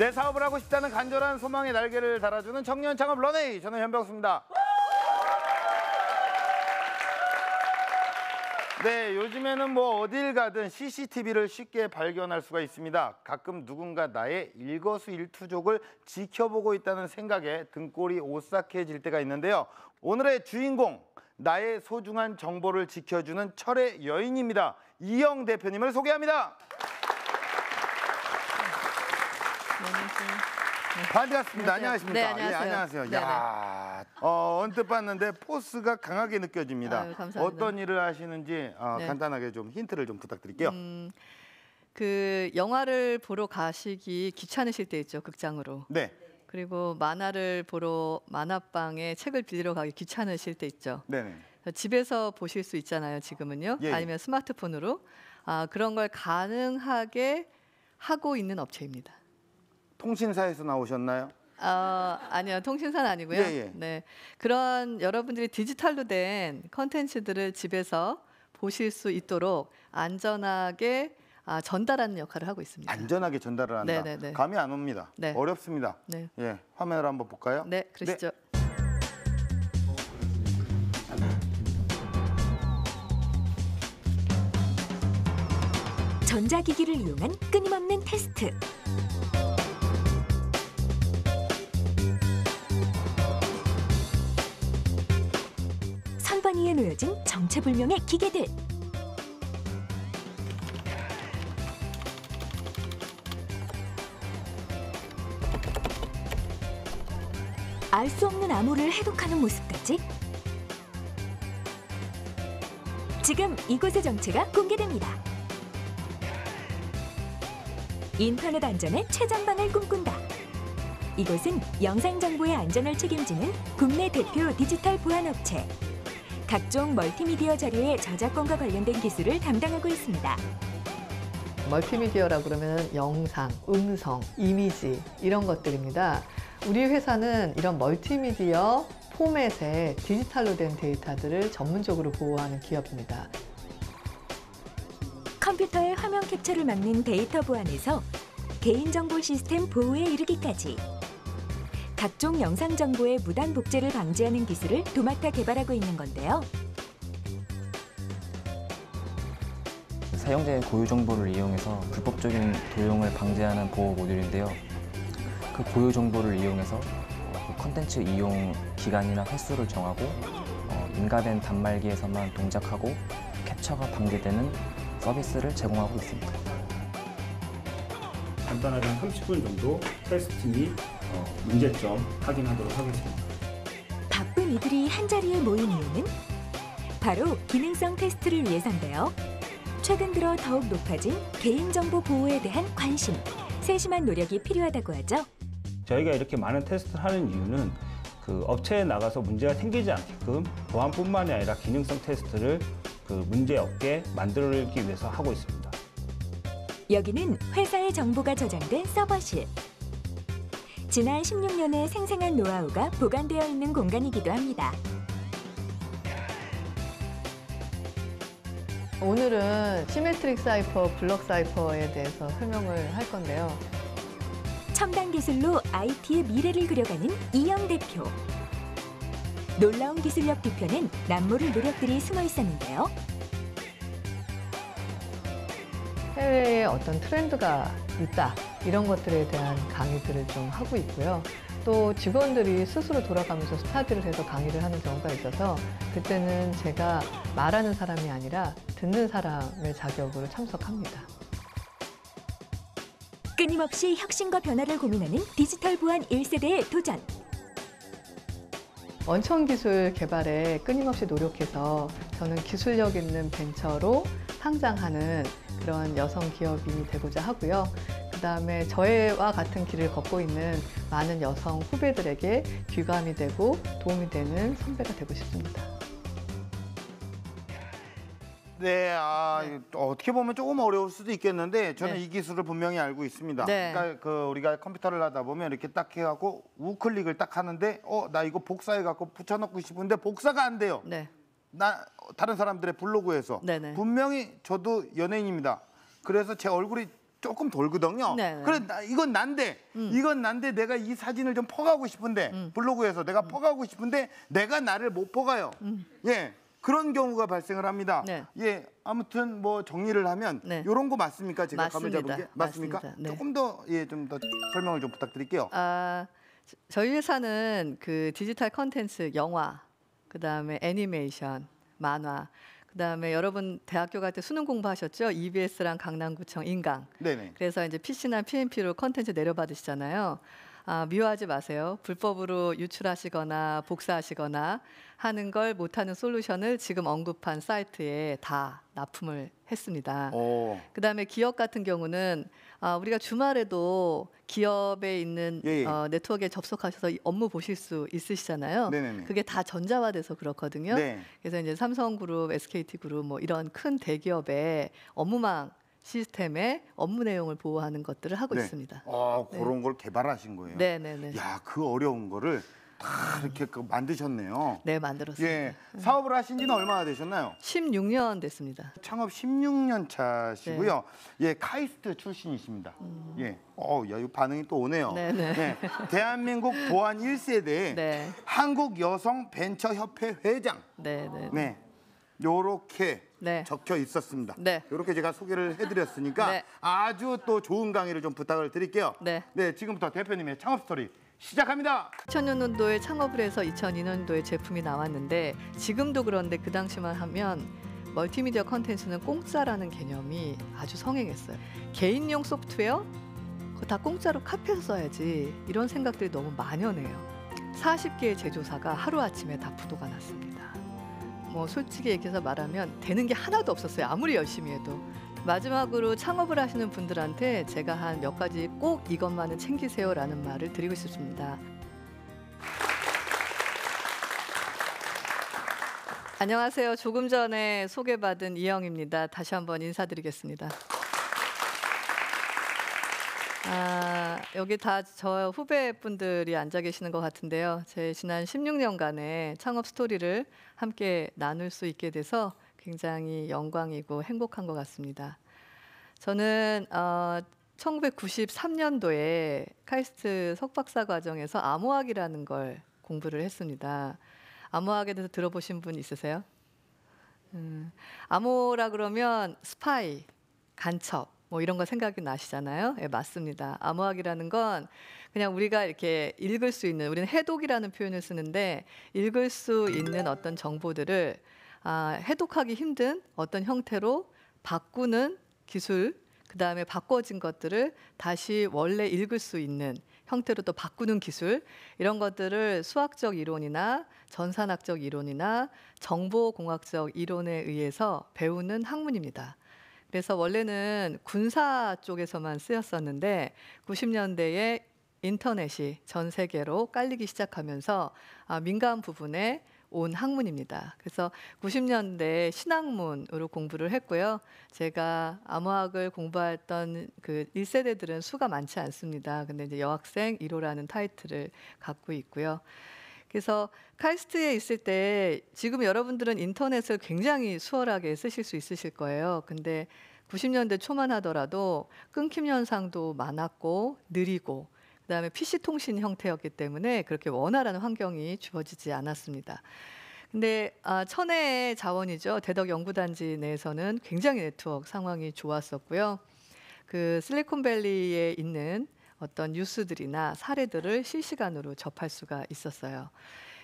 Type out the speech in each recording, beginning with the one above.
내 사업을 하고 싶다는 간절한 소망의 날개를 달아주는 청년 창업 런웨이. 저는 현병수입니다. 네, 요즘에는 뭐 어딜 가든 CCTV를 쉽게 발견할 수가 있습니다. 가끔 누군가 나의 일거수일투족을 지켜보고 있다는 생각에 등골이 오싹해질 때가 있는데요. 오늘의 주인공, 나의 소중한 정보를 지켜주는 철의 여인입니다. 이영 대표님을 소개합니다. 반갑습니다. 안녕하십니까? 네, 안녕하세요. 예, 안녕하세요. 야, 언뜻 봤는데 포스가 강하게 느껴집니다. 아유, 감사합니다. 어떤 일을 하시는지 네. 간단하게 좀 힌트를 좀 부탁드릴게요. 그 영화를 보러 가시기 귀찮으실 때 있죠, 극장으로. 네, 그리고 만화를 보러 만화방에 책을 빌리러 가기 귀찮으실 때 있죠. 네네. 집에서 보실 수 있잖아요, 지금은요. 예, 예. 아니면 스마트폰으로. 그런 걸 가능하게 하고 있는 업체입니다. 통신사에서 나오셨나요? 아니요, 통신사는 아니고요. 예, 예. 네, 그런 여러분들이 디지털로 된 컨텐츠들을 집에서 보실 수 있도록 안전하게 전달하는 역할을 하고 있습니다. 안전하게 전달을 한다. 네네네. 감이 안 옵니다. 네. 어렵습니다. 네. 예, 화면을 한번 볼까요? 네, 그러시죠. 전자기기를 이용한 끊임없는 테스트. 선반 위에 놓여진 정체불명의 기계들. 알 수 없는 암호를 해독하는 모습까지. 지금 이곳의 정체가 공개됩니다. 인터넷 안전의 최전방을 꿈꾼다. 이곳은 영상 정보의 안전을 책임지는 국내 대표 디지털 보안업체. 각종 멀티미디어 자료의 저작권과 관련된 기술을 담당하고 있습니다. 멀티미디어라고 그러면 영상, 음성, 이미지 이런 것들입니다. 우리 회사는 이런 멀티미디어 포맷의 디지털로 된 데이터들을 전문적으로 보호하는 기업입니다. 컴퓨터의 화면 캡처를 막는 데이터 보안에서 개인정보 시스템 보호에 이르기까지 각종 영상 정보의 무단 복제를 방지하는 기술을 도맡아 개발하고 있는 건데요. 사용자의 고유 정보를 이용해서 불법적인 도용을 방지하는 보호 모듈인데요. 그 고유 정보를 이용해서 콘텐츠 이용 기간이나 횟수를 정하고 인가된 단말기에서만 동작하고 캡처가 방지되는 서비스를 제공하고 있습니다. 간단하게 한 30분 정도 테스트 및 문제점 확인하도록 하겠습니다. 바쁜 이들이 한자리에 모인 이유는 바로 기능성 테스트를 위해서인데요. 최근 들어 더욱 높아진 개인정보 보호에 대한 관심, 세심한 노력이 필요하다고 하죠. 저희가 이렇게 많은 테스트를 하는 이유는 그 업체에 나가서 문제가 생기지 않게끔 보안뿐만이 아니라 기능성 테스트를 그 문제 없게 만들기 위해서 하고 있습니다. 여기는 회사의 정보가 저장된 서버실. 지난 16년의 생생한 노하우가 보관되어 있는 공간이기도 합니다. 오늘은 시메트릭 사이퍼, 블럭 사이퍼에 대해서 설명을 할 건데요. 첨단 기술로 IT의 미래를 그려가는 이영 대표. 놀라운 기술력 뒤편엔 남모를 노력들이 숨어 있었는데요. 해외에 어떤 트렌드가 있다, 이런 것들에 대한 강의들을 좀 하고 있고요. 또 직원들이 스스로 돌아가면서 스타디를 해서 강의를 하는 경우가 있어서 그때는 제가 말하는 사람이 아니라 듣는 사람의 자격으로 참석합니다. 끊임없이 혁신과 변화를 고민하는 디지털 보안 1세대의 도전. 원천 기술 개발에 끊임없이 노력해서 저는 기술력 있는 벤처로 상장하는 그런 여성 기업인이 되고자 하고요. 그다음에 저와 같은 길을 걷고 있는 많은 여성 후배들에게 귀감이 되고 도움이 되는 선배가 되고 싶습니다. 네, 어떻게 보면 조금 어려울 수도 있겠는데 저는 네. 이 기술을 분명히 알고 있습니다. 네. 그러니까 우리가 컴퓨터를 하다 보면 이렇게 딱 해갖고 우클릭을 딱 하는데 나 이거 복사해갖고 붙여넣고 싶은데 복사가 안 돼요. 네. 다른 사람들의 블로그에서 네네. 분명히 저도 연예인입니다. 그래서 제 얼굴이 조금 돌거든요. 네, 네. 그래 이건 난데 이건 난데 내가 이 사진을 좀 퍼가고 싶은데 블로그에서 내가 퍼가고 싶은데 내가 나를 못 퍼가요. 예. 그런 경우가 발생을 합니다. 네. 예, 아무튼 뭐 정리를 하면 네. 이런 거 맞습니까? 제가 감을 맞습니다. 잡은 게 맞습니까? 맞습니다. 네. 조금 더 예, 좀 더 설명을 좀 부탁드릴게요. 저희 회사는 그 디지털 컨텐츠, 영화, 그다음에 애니메이션, 만화, 그다음에 여러분 대학교 갈 때 수능 공부하셨죠? EBS랑 강남구청 인강. 네네. 그래서 이제 PC나 PMP로 컨텐츠 내려받으시잖아요. 미워하지 마세요. 불법으로 유출하시거나 복사하시거나 하는 걸 못하는 솔루션을 지금 언급한 사이트에 다 납품을 했습니다. 오. 그다음에 기업 같은 경우는 우리가 주말에도 기업에 있는 예, 예. 네트워크에 접속하셔서 이 업무 보실 수 있으시잖아요. 네네네. 그게 다 전자화돼서 그렇거든요. 네. 그래서 이제 삼성그룹, SKT그룹 뭐 이런 큰 대기업의 업무망 시스템의 업무 내용을 보호하는 것들을 하고 있습니다. 그런 걸 개발하신 거예요. 네, 네, 네. 야, 그 어려운 거를 다 이렇게 만드셨네요. 네, 만들었습니다. 예, 사업을 하신 지는 얼마나 되셨나요? 16년 됐습니다. 창업 16년 차시고요. 예, 카이스트 출신이십니다. 예, 야, 이 반응이 또 오네요. 네, 네. 네, 대한민국 보안 1세대 네. 한국 여성 벤처협회 회장. 네, 네. 네, 요렇게 네. 적혀 있었습니다. 네. 이렇게 제가 소개를 해드렸으니까 네. 아주 또 좋은 강의를 좀 부탁을 드릴게요. 네. 네, 지금부터 대표님의 창업 스토리 시작합니다. 2000년도에 창업을 해서 2002년도에 제품이 나왔는데 지금도 그런데 그 당시만 하면 멀티미디어 컨텐츠는 공짜라는 개념이 아주 성행했어요. 개인용 소프트웨어? 그거 다 공짜로 카피해서 써야지 이런 생각들이 너무 만연해요. 40개의 제조사가 하루아침에 다 부도가 났습니다. 뭐 솔직히 얘기해서 말하면 되는 게 하나도 없었어요. 아무리 열심히 해도. 마지막으로 창업을 하시는 분들한테 제가 한 몇 가지 꼭 이것만은 챙기세요라는 말을 드리고 싶습니다. 안녕하세요. 조금 전에 소개받은 이영입니다. 다시 한번 인사드리겠습니다. 여기 다 저 후배분들이 앉아 계시는 것 같은데요. 제 지난 16년간의 창업 스토리를 함께 나눌 수 있게 돼서 굉장히 영광이고 행복한 것 같습니다. 저는 1993년도에 카이스트 석박사 과정에서 암호학이라는 걸 공부를 했습니다. 암호학에 대해서 들어보신 분 있으세요? 암호라 그러면 스파이, 간첩 뭐 이런 거 생각이 나시잖아요. 예, 맞습니다. 암호학이라는 건 그냥 우리가 이렇게 읽을 수 있는, 우리는 해독이라는 표현을 쓰는데 읽을 수 있는 어떤 정보들을 해독하기 힘든 어떤 형태로 바꾸는 기술, 그 다음에 바꿔진 것들을 다시 원래 읽을 수 있는 형태로 또 바꾸는 기술, 이런 것들을 수학적 이론이나 전산학적 이론이나 정보공학적 이론에 의해서 배우는 학문입니다. 그래서 원래는 군사 쪽에서만 쓰였었는데 90년대에 인터넷이 전 세계로 깔리기 시작하면서 민간 부분에 온 학문입니다. 그래서 90년대 신학문으로 공부를 했고요. 제가 암호학을 공부했던 그 1세대들은 수가 많지 않습니다. 근데 이제 여학생 1호라는 타이틀을 갖고 있고요. 그래서 카이스트에 있을 때 지금 여러분들은 인터넷을 굉장히 수월하게 쓰실 수 있으실 거예요. 근데 90년대 초만 하더라도 끊김 현상도 많았고 느리고 그다음에 PC 통신 형태였기 때문에 그렇게 원활한 환경이 주어지지 않았습니다. 근데 천혜의 자원이죠. 대덕 연구단지 내에서는 굉장히 네트워크 상황이 좋았었고요. 그 실리콘밸리에 있는 어떤 뉴스들이나 사례들을 실시간으로 접할 수가 있었어요.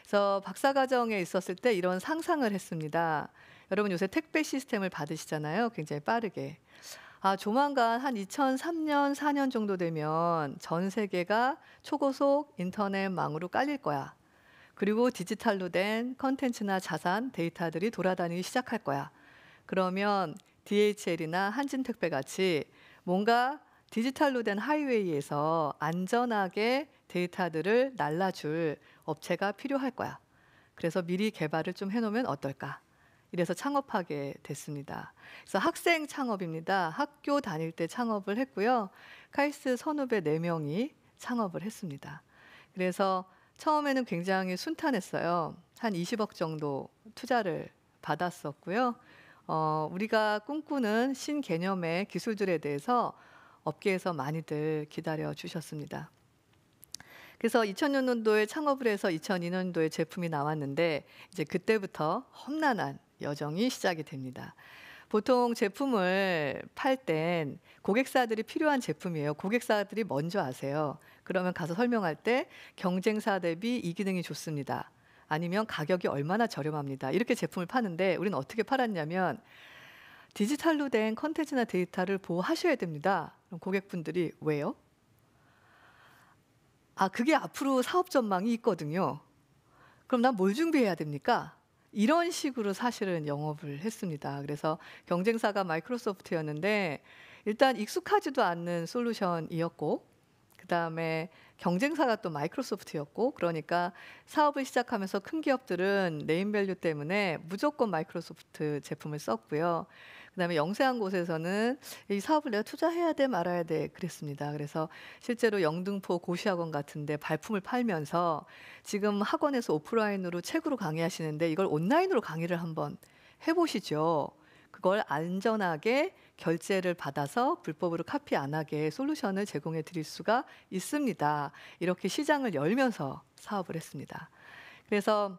그래서 박사과정에 있었을 때 이런 상상을 했습니다. 여러분 요새 택배 시스템을 받으시잖아요. 굉장히 빠르게. 조만간 한 2003년, 4년 정도 되면 전 세계가 초고속 인터넷망으로 깔릴 거야. 그리고 디지털로 된 컨텐츠나 자산, 데이터들이 돌아다니기 시작할 거야. 그러면 DHL이나 한진택배 같이 뭔가 디지털로 된 하이웨이에서 안전하게 데이터들을 날라줄 업체가 필요할 거야. 그래서 미리 개발을 좀 해놓으면 어떨까? 이래서 창업하게 됐습니다. 그래서 학생 창업입니다. 학교 다닐 때 창업을 했고요. 카이스트 선후배 4명이 창업을 했습니다. 그래서 처음에는 굉장히 순탄했어요. 한 20억 정도 투자를 받았었고요. 우리가 꿈꾸는 신개념의 기술들에 대해서 업계에서 많이들 기다려 주셨습니다. 그래서 2000년도에 창업을 해서 2002년도에 제품이 나왔는데 이제 그때부터 험난한 여정이 시작이 됩니다. 보통 제품을 팔 땐 고객사들이 필요한 제품이에요. 고객사들이 먼저 아세요. 그러면 가서 설명할 때 경쟁사 대비 이 기능이 좋습니다. 아니면 가격이 얼마나 저렴합니다. 이렇게 제품을 파는데 우리는 어떻게 팔았냐면 디지털로 된 컨텐츠나 데이터를 보호하셔야 됩니다. 그럼 고객분들이 왜요? 그게 앞으로 사업 전망이 있거든요. 그럼 난 뭘 준비해야 됩니까? 이런 식으로 사실은 영업을 했습니다. 그래서 경쟁사가 마이크로소프트였는데 일단 익숙하지도 않는 솔루션이었고 그다음에 경쟁사가 또 마이크로소프트였고 그러니까 사업을 시작하면서 큰 기업들은 네임밸류 때문에 무조건 마이크로소프트 제품을 썼고요. 그다음에 영세한 곳에서는 이 사업을 내가 투자해야 돼 말아야 돼 그랬습니다. 그래서 실제로 영등포 고시학원 같은데 발품을 팔면서 지금 학원에서 오프라인으로 책으로 강의하시는데 이걸 온라인으로 강의를 한번 해보시죠. 그걸 안전하게 결제를 받아서 불법으로 카피 안 하게 솔루션을 제공해 드릴 수가 있습니다. 이렇게 시장을 열면서 사업을 했습니다. 그래서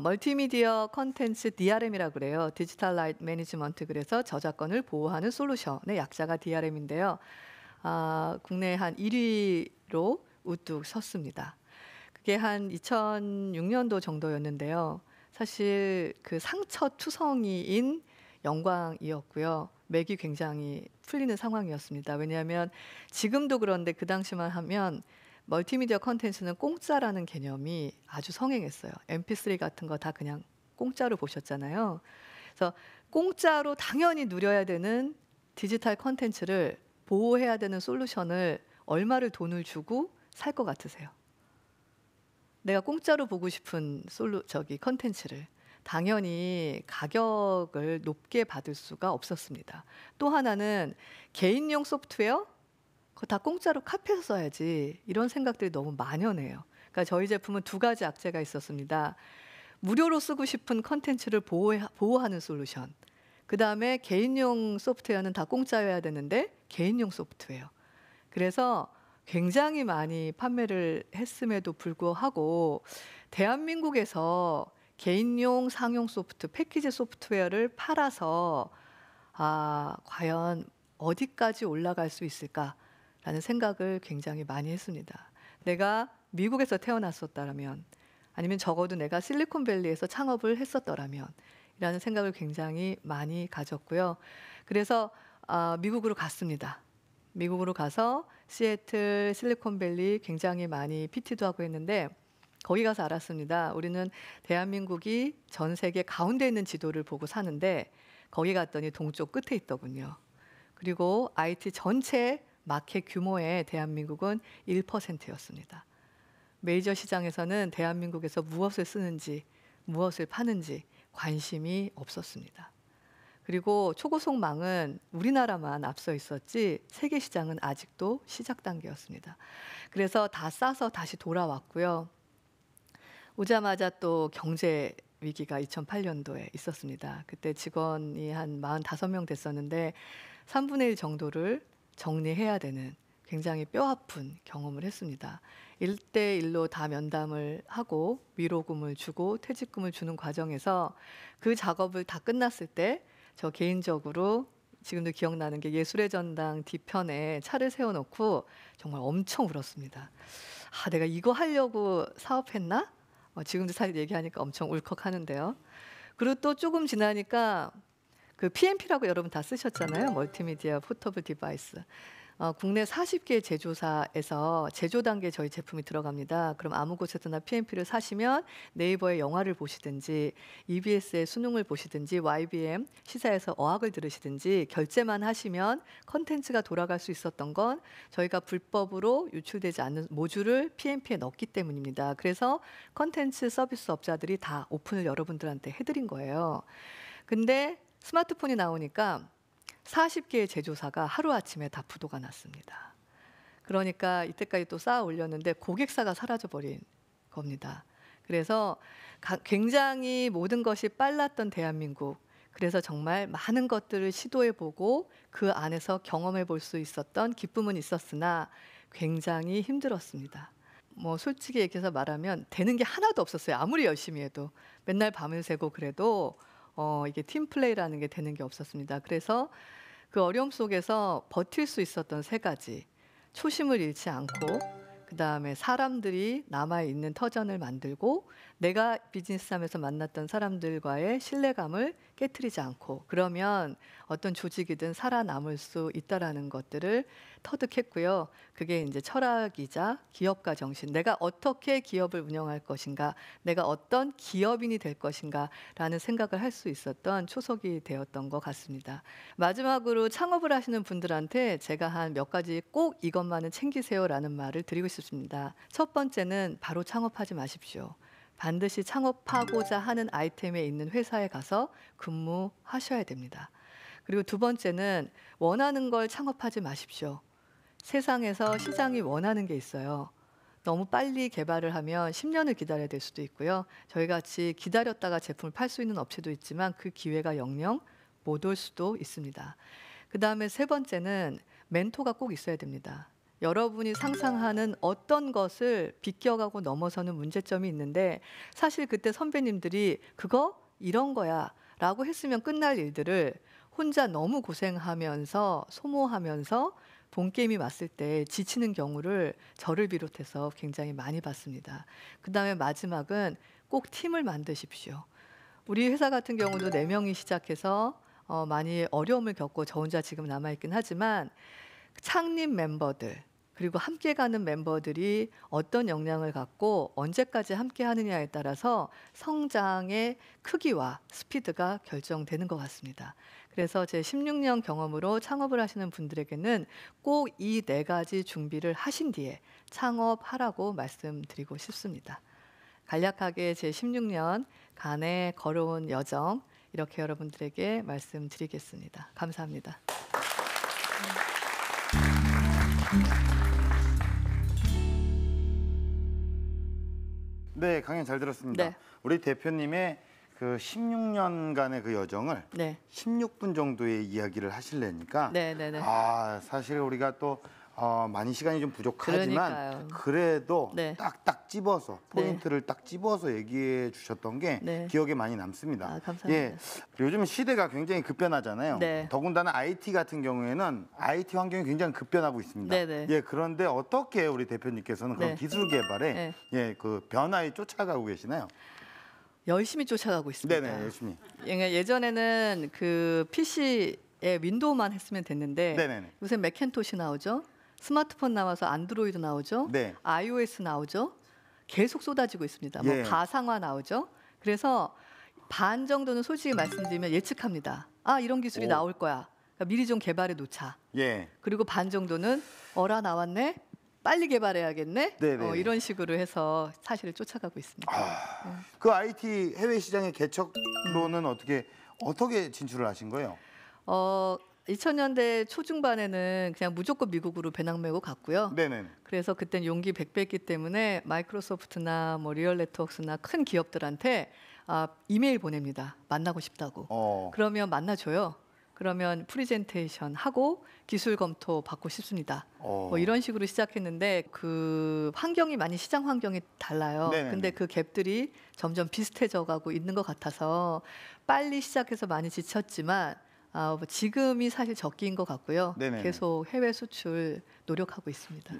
멀티미디어 컨텐츠 DRM이라고 그래요. 디지털 라이트 매니지먼트. 그래서 저작권을 보호하는 솔루션의 약자가 DRM인데요. 국내 한 1위로 우뚝 섰습니다. 그게 한 2006년도 정도였는데요. 사실 그 상처투성이인 영광이었고요. 맥이 굉장히 풀리는 상황이었습니다. 왜냐하면 지금도 그런데 그 당시만 하면 멀티미디어 컨텐츠는 공짜라는 개념이 아주 성행했어요. MP3 같은 거 다 그냥 공짜로 보셨잖아요. 그래서 공짜로 당연히 누려야 되는 디지털 컨텐츠를 보호해야 되는 솔루션을 얼마를 돈을 주고 살 것 같으세요? 내가 공짜로 보고 싶은 컨텐츠를 당연히 가격을 높게 받을 수가 없었습니다. 또 하나는 개인용 소프트웨어 그거 다 공짜로 카피해서 써야지 이런 생각들이 너무 만연해요. 그러니까 저희 제품은 두 가지 악재가 있었습니다. 무료로 쓰고 싶은 컨텐츠를 보호하는 솔루션. 그다음에 개인용 소프트웨어는 다 공짜여야 되는데 개인용 소프트웨어. 그래서 굉장히 많이 판매를 했음에도 불구하고 대한민국에서 개인용 상용 소프트, 패키지 소프트웨어를 팔아서 과연 어디까지 올라갈 수 있을까라는 생각을 굉장히 많이 했습니다. 내가 미국에서 태어났었다면 아니면 적어도 내가 실리콘밸리에서 창업을 했었더라면 이라는 생각을 굉장히 많이 가졌고요. 그래서 미국으로 갔습니다. 미국으로 가서 시애틀, 실리콘밸리 굉장히 많이 PT도 하고 했는데 거기 가서 알았습니다. 우리는 대한민국이 전 세계 가운데 있는 지도를 보고 사는데 거기 갔더니 동쪽 끝에 있더군요. 그리고 IT 전체 마켓 규모의 대한민국은 1%였습니다. 메이저 시장에서는 대한민국에서 무엇을 쓰는지, 무엇을 파는지 관심이 없었습니다. 그리고 초고속망은 우리나라만 앞서 있었지 세계 시장은 아직도 시작 단계였습니다. 그래서 다 싸서 다시 돌아왔고요. 오자마자 또 경제 위기가 2008년도에 있었습니다. 그때 직원이 한 45명 됐었는데 3분의 1 정도를 정리해야 되는 굉장히 뼈아픈 경험을 했습니다. 1대1로 다 면담을 하고 위로금을 주고 퇴직금을 주는 과정에서 그 작업을 다 끝났을 때 저 개인적으로 지금도 기억나는 게 예술의 전당 뒤편에 차를 세워놓고 정말 엄청 울었습니다. 내가 이거 하려고 사업했나? 지금도 사실 얘기하니까 엄청 울컥하는데요. 그리고 또 조금 지나니까 그 PMP라고 여러분 다 쓰셨잖아요. 멀티미디어 포터블 디바이스. 국내 40개 제조사에서 제조 단계에 저희 제품이 들어갑니다. 그럼 아무 곳에서나 PMP를 사시면 네이버에 영화를 보시든지 EBS의 수능을 보시든지 YBM 시사에서 어학을 들으시든지 결제만 하시면 컨텐츠가 돌아갈 수 있었던 건 저희가 불법으로 유출되지 않는 모듈을 PMP에 넣었기 때문입니다. 그래서 컨텐츠 서비스 업자들이 다 오픈을 여러분들한테 해드린 거예요. 근데 스마트폰이 나오니까 40개의 제조사가 하루아침에 다 부도가 났습니다. 그러니까 이때까지 또 쌓아 올렸는데 고객사가 사라져버린 겁니다. 그래서 굉장히 모든 것이 빨랐던 대한민국, 그래서 정말 많은 것들을 시도해보고 그 안에서 경험해볼 수 있었던 기쁨은 있었으나 굉장히 힘들었습니다. 뭐 솔직히 얘기해서 말하면 되는 게 하나도 없었어요. 아무리 열심히 해도 맨날 밤을 새고 그래도 이게 팀플레이라는 게 되는 게 없었습니다. 그래서 그 어려움 속에서 버틸 수 있었던 세 가지: 초심을 잃지 않고, 그 다음에 사람들이 남아있는 터전을 만들고, 내가 비즈니스하면서 만났던 사람들과의 신뢰감을 깨트리지 않고, 그러면 어떤 조직이든 살아남을 수 있다라는 것들을 터득했고요. 그게 이제 철학이자 기업가 정신, 내가 어떻게 기업을 운영할 것인가, 내가 어떤 기업인이 될 것인가라는 생각을 할 수 있었던 초석이 되었던 것 같습니다. 마지막으로 창업을 하시는 분들한테 제가 한 몇 가지 꼭 이것만은 챙기세요라는 말을 드리고 싶습니다. 첫 번째는 바로 창업하지 마십시오. 반드시 창업하고자 하는 아이템에 있는 회사에 가서 근무하셔야 됩니다. 그리고 두 번째는 원하는 걸 창업하지 마십시오. 세상에서 시장이 원하는 게 있어요. 너무 빨리 개발을 하면 10년을 기다려야 될 수도 있고요. 저희 같이 기다렸다가 제품을 팔 수 있는 업체도 있지만 그 기회가 영영 못 올 수도 있습니다. 그 다음에 세 번째는 멘토가 꼭 있어야 됩니다. 여러분이 상상하는 어떤 것을 비껴가고 넘어서는 문제점이 있는데, 사실 그때 선배님들이 그거 이런 거야 라고 했으면 끝날 일들을 혼자 너무 고생하면서 소모하면서 본게임이 왔을 때 지치는 경우를 저를 비롯해서 굉장히 많이 봤습니다. 그 다음에 마지막은 꼭 팀을 만드십시오. 우리 회사 같은 경우도 4명이 시작해서 많이 어려움을 겪고 저 혼자 지금 남아있긴 하지만, 창립 멤버들 그리고 함께 가는 멤버들이 어떤 역량을 갖고 언제까지 함께 하느냐에 따라서 성장의 크기와 스피드가 결정되는 것 같습니다. 그래서 제 16년 경험으로 창업을 하시는 분들에게는 꼭 이 4가지 준비를 하신 뒤에 창업하라고 말씀드리고 싶습니다. 간략하게 제 16년 간의 걸어온 여정, 이렇게 여러분들에게 말씀드리겠습니다. 감사합니다. 네, 강연 잘 들었습니다. 네. 우리 대표님의 그 16년간의 그 여정을 네. 16분 정도의 이야기를 하시려니까 네네네. 사실 우리가 또 많이 시간이 좀 부족하지만 그러니까요. 그래도 네. 딱딱 집어서 포인트를 딱 집어서 얘기해 주셨던 게 네. 기억에 많이 남습니다. 아, 감사합니다. 예, 요즘 시대가 굉장히 급변하잖아요. 네. 더군다나 IT 같은 경우에는 IT 환경이 굉장히 급변하고 있습니다. 네네. 예, 그런데 어떻게 우리 대표님께서는 그런 네. 기술 개발에 네. 예, 그 변화에 쫓아가고 계시나요? 열심히 쫓아가고 있습니다. 네네, 열심히. 예전에는 그 PC에 윈도우만 했으면 됐는데, 네네네. 요새 맥킨토시 나오죠. 스마트폰 나와서 안드로이드 나오죠. 네. iOS 나오죠. 계속 쏟아지고 있습니다. 예. 뭐 가상화 나오죠. 그래서 반 정도는 솔직히 말씀드리면 예측합니다. 아, 이런 기술이 오. 나올 거야. 그러니까 미리 좀 개발해 놓자. 예. 그리고 반 정도는 어라 나왔네. 빨리 개발해야겠네. 네네. 이런 식으로 해서 사실을 쫓아가고 있습니다. 그 IT 해외 시장의 개척로는 어떻게 진출을 하신 거예요? 2000년대 초중반에는 그냥 무조건 미국으로 배낭 메고 갔고요. 네네. 그래서 그땐 용기 100배였기 때문에 마이크로소프트나 뭐 리얼 네트워크스나 큰 기업들한테 이메일 보냅니다. 만나고 싶다고. 그러면 만나줘요. 그러면 프리젠테이션 하고 기술 검토 받고 싶습니다. 뭐 이런 식으로 시작했는데 그 환경이 많이 시장 환경이 달라요. 네네네. 근데 그 갭들이 점점 비슷해져 가고 있는 것 같아서 빨리 시작해서 많이 지쳤지만 지금이 사실 적기인 것 같고요. 네네네. 계속 해외 수출 노력하고 있습니다.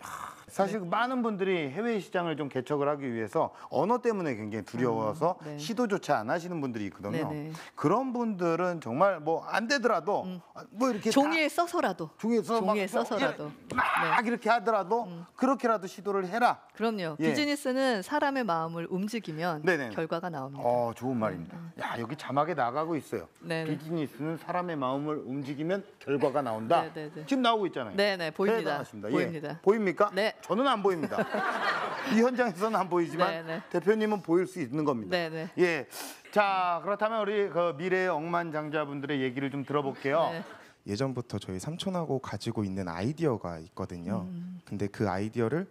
사실 많은 분들이 해외 시장을 좀 개척을 하기 위해서 언어 때문에 굉장히 두려워서 네. 시도조차 안 하시는 분들이 있거든요. 네네. 그런 분들은 정말 뭐 안 되더라도 뭐 이렇게 종이에 써서라도. 종이에 써서라도. 막 이렇게 하더라도 그렇게라도 시도를 해라. 그럼요. 예. 비즈니스는 사람의 마음을 움직이면 네네. 결과가 나옵니다. 좋은 말입니다. 야, 여기 자막에 나가고 있어요. 네네. 비즈니스는 사람의 마음을 움직이면 결과가 나온다. 네네네. 지금 나오고 있잖아요. 네네, 보입니다. 대단하십니다. 보입니다. 예. 보입니까? 네. 저는 안 보입니다. 이 현장에서는 안 보이지만 네네. 대표님은 보일 수 있는 겁니다. 네네. 예. 자, 그렇다면 우리 그 미래의 억만장자분들의 얘기를 좀 들어볼게요. 네. 예전부터 저희 삼촌하고 가지고 있는 아이디어가 있거든요. 근데 그 아이디어를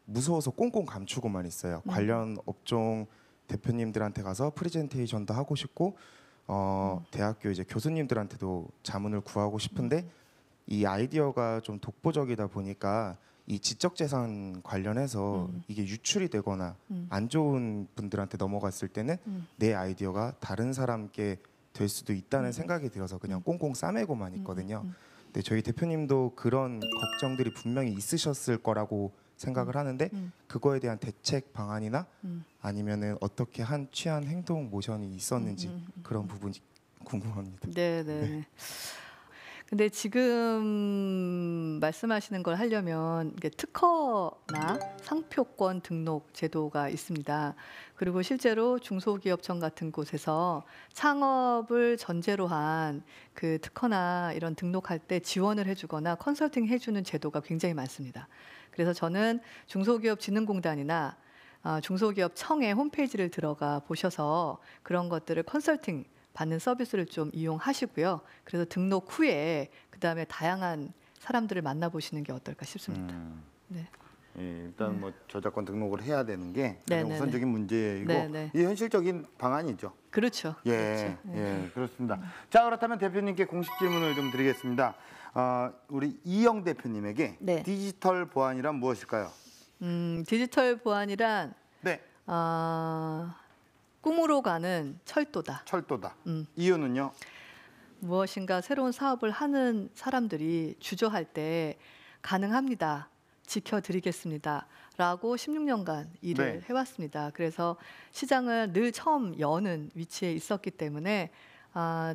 무서워서 꽁꽁 감추고만 있어요. 관련 업종 대표님들한테 가서 프레젠테이션도 하고 싶고 대학교 이제 교수님들한테도 자문을 구하고 싶은데 이 아이디어가 좀 독보적이다 보니까 이 지적재산 관련해서 이게 유출이 되거나 안 좋은 분들한테 넘어갔을 때는 내 아이디어가 다른 사람께 될 수도 있다는 생각이 들어서 그냥 꽁꽁 싸매고만 있거든요. 근데 저희 대표님도 그런 걱정들이 분명히 있으셨을 거라고 생각을 하는데 그거에 대한 대책 방안이나 아니면은 어떻게 취한 행동 모션이 있었는지 그런 부분이 궁금합니다. 네. 근데 지금 말씀하시는 걸 하려면 이게 특허나 상표권 등록 제도가 있습니다. 그리고 실제로 중소기업청 같은 곳에서 창업을 전제로 한 그 특허나 이런 등록할 때 지원을 해주거나 컨설팅 해주는 제도가 굉장히 많습니다. 그래서 저는 중소기업진흥공단이나 중소기업청의 홈페이지를 들어가 보셔서 그런 것들을 컨설팅 받는 서비스를 좀 이용하시고요. 그래서 등록 후에 그다음에 다양한 사람들을 만나보시는 게 어떨까 싶습니다. 네. 예, 일단 뭐 저작권 등록을 해야 되는 게 가장 네네네. 우선적인 문제이고 네네. 이 현실적인 방안이죠. 그렇죠. 예, 그렇죠. 예, 그렇습니다. 자, 그렇다면 대표님께 공식 질문을 좀 드리겠습니다. 우리 이영 대표님에게 네. 디지털 보안이란 무엇일까요? 디지털 보안이란 네, 꿈으로 가는 철도다. 철도다. 음. 이유는요? 무엇인가 새로운 사업을 하는 사람들이 주저할 때 가능합니다. 지켜드리겠습니다. 라고 16년간 일을 네. 해왔습니다. 그래서 시장을 늘 처음 여는 위치에 있었기 때문에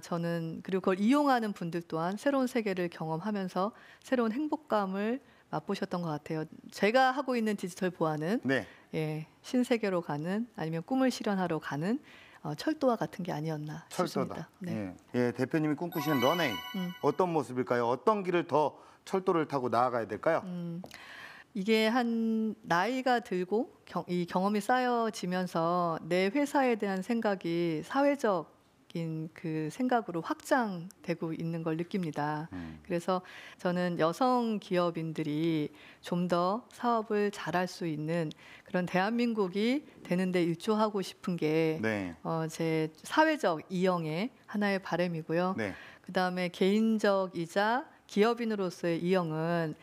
저는 그리고 그걸 이용하는 분들 또한 새로운 세계를 경험하면서 새로운 행복감을 맛보셨던 것 같아요. 제가 하고 있는 디지털 보안은 네, 신세계로 가는 아니면 꿈을 실현하러 가는 철도와 같은 게 아니었나 철도다. 싶습니다. 네. 예, 대표님이 꿈꾸시는 런웨이 어떤 모습일까요? 어떤 길을 더 철도를 타고 나아가야 될까요? 이게 한 나이가 들고 이 경험이 쌓여지면서 내 회사에 대한 생각이 사회적인 그 생각으로 확장되고 있는 걸 느낍니다. 그래서 저는 여성 기업인들이 좀 더 사업을 잘할 수 있는 그런 대한민국이 되는데 일조하고 싶은 게 네, 제 사회적 이영의 하나의 바람이고요. 네, 그다음에 개인적이자 기업인으로서의 이영은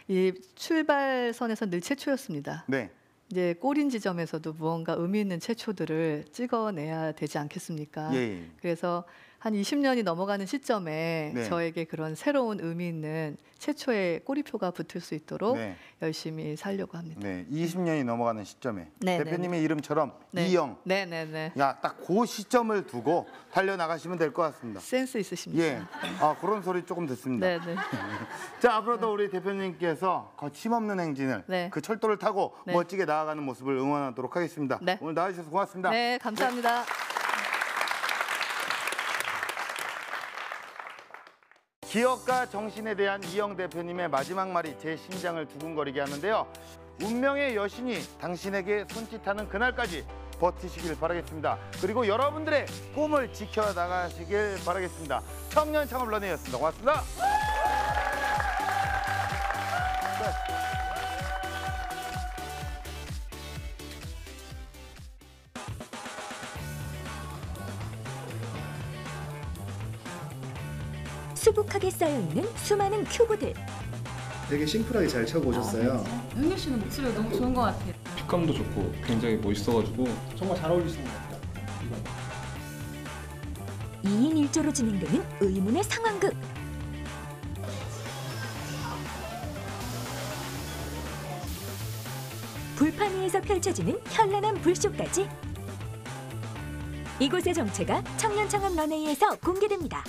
이 출발선에서 늘 최초였습니다. 네. 이제 꼬린 지점에서도 무언가 의미 있는 최초들을 찍어내야 되지 않겠습니까? 예. 그래서 한 20년이 넘어가는 시점에 네. 저에게 그런 새로운 의미 있는 최초의 꼬리표가 붙을 수 있도록 네. 열심히 살려고 합니다. 네, 20년이 넘어가는 시점에 네, 대표님의 이름처럼 네. 이영, 네네네. 야, 딱 그 시점을 두고 달려나가시면 될 것 같습니다. 센스 있으십니다. 예, 그런 소리 조금 듣습니다. 네네. 자, 앞으로도 우리 대표님께서 거침없는 행진을 네. 그 철도를 타고 네. 멋지게 나아가는 모습을 응원하도록 하겠습니다. 네. 오늘 나와주셔서 고맙습니다. 네, 감사합니다. 기업가 정신에 대한 이영 대표님의 마지막 말이 제 심장을 두근거리게 하는데요. 운명의 여신이 당신에게 손짓하는 그날까지 버티시길 바라겠습니다. 그리고 여러분들의 꿈을 지켜나가시길 바라겠습니다. 청년 창업 런웨이였습니다. 고맙습니다. 수북하게 쌓여있는 수많은 큐브들. 되게 심플하게 잘 쳐고 오셨어요. 은규 씨는 목소리가 너무 좋은 것 같아요. 핏감도 좋고 굉장히 멋있어가지고 정말 잘 어울리시는 것 같아요. 2인 1조로 진행되는 의문의 상황극. 불판 위에서 펼쳐지는 현란한 불쇼까지. 이곳의 정체가 청년 창업 런웨이에서 공개됩니다.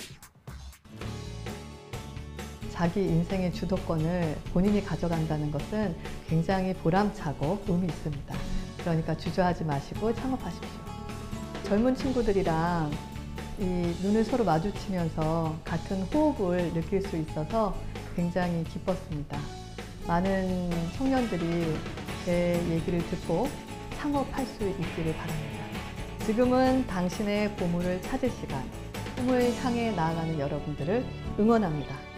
자기 인생의 주도권을 본인이 가져간다는 것은 굉장히 보람차고 의미 있습니다. 그러니까 주저하지 마시고 창업하십시오. 젊은 친구들이랑 이 눈을 서로 마주치면서 같은 호흡을 느낄 수 있어서 굉장히 기뻤습니다. 많은 청년들이 제 얘기를 듣고 창업할 수 있기를 바랍니다. 지금은 당신의 보물을 찾을 시간, 꿈을 향해 나아가는 여러분들을 응원합니다.